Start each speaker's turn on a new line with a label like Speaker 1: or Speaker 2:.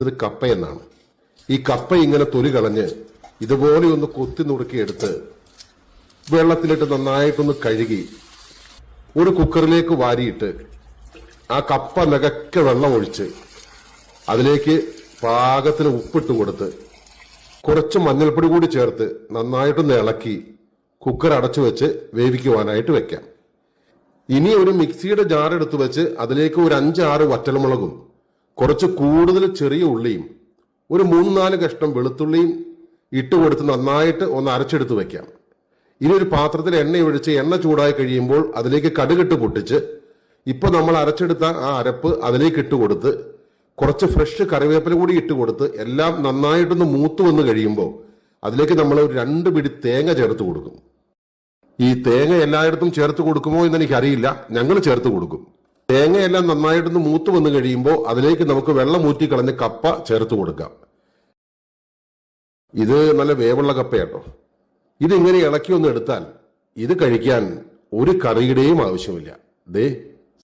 Speaker 1: ഇത് കപ്പയെന്നാണ്. ഈ കപ്പ ഇങ്ങനെ തൊലി കളഞ്ഞ് ഇതുപോലെ ഒന്ന് കൊത്തി നുറുക്കിയെടുത്ത് വെള്ളത്തിലിട്ട് നന്നായിട്ടൊന്ന് കഴുകി ഒരു കുക്കറിലേക്ക് വാരിയിട്ട് ആ കപ്പ നികക്കെ വെള്ളം ഒഴിച്ച് അതിലേക്ക് പാകത്തിന് ഉപ്പിട്ട് കൊടുത്ത് കുറച്ച് മഞ്ഞൾപ്പൊടി കൂടി ചേർത്ത് നന്നായിട്ടൊന്ന് ഇളക്കി കുക്കർ അടച്ചു വെച്ച് വേവിക്കുവാനായിട്ട് വെക്കാം. ഇനി ഒരു മിക്സിയുടെ ജാർ എടുത്തു വെച്ച് അതിലേക്ക് ഒരു 5-6 വറ്റൽമുളകും കുറച്ച് കൂടുതൽ ചെറിയ ഉള്ളിയും ഒരു 3-4 കഷ്ണം വെളുത്തുള്ളിയും ഇട്ട് കൊടുത്ത് നന്നായിട്ട് ഒന്ന് അരച്ചെടുത്ത് വെക്കാം. ഇനി ഒരു പാത്രത്തിൽ എണ്ണ ഒഴിച്ച് എണ്ണ ചൂടായി കഴിയുമ്പോൾ അതിലേക്ക് കടുകിട്ട് പൊട്ടിച്ച് ഇപ്പൊ നമ്മൾ അരച്ചെടുത്ത ആ അരപ്പ് അതിലേക്ക് ഇട്ട് കൊടുത്ത് കുറച്ച് ഫ്രഷ് കറിവേപ്പില കൂടി ഇട്ട് കൊടുത്ത് എല്ലാം നന്നായിട്ടൊന്ന് മൂത്ത് വന്ന് കഴിയുമ്പോൾ അതിലേക്ക് നമ്മൾ ഒരു 2 പിടി തേങ്ങ ചേർത്ത് കൊടുക്കും. ഈ തേങ്ങ എല്ലായിടത്തും ചേർത്ത് കൊടുക്കുമോ എന്ന് എനിക്കറിയില്ല, ഞങ്ങൾ ചേർത്ത് കൊടുക്കും. തേങ്ങയെല്ലാം നന്നായിട്ടൊന്ന് മൂത്ത് വന്ന് കഴിയുമ്പോൾ അതിലേക്ക് നമുക്ക് വെള്ളം ഊറ്റി കളഞ്ഞ് കപ്പ ചേർത്ത് കൊടുക്കാം. ഇത് നല്ല വേവുള്ള കപ്പയാട്ടോ. ഇതിങ്ങനെ ഇളക്കി ഒന്ന് എടുത്താൽ ഇത് കഴിക്കാൻ ഒരു കറിയുടെയും ആവശ്യമില്ല. ദേ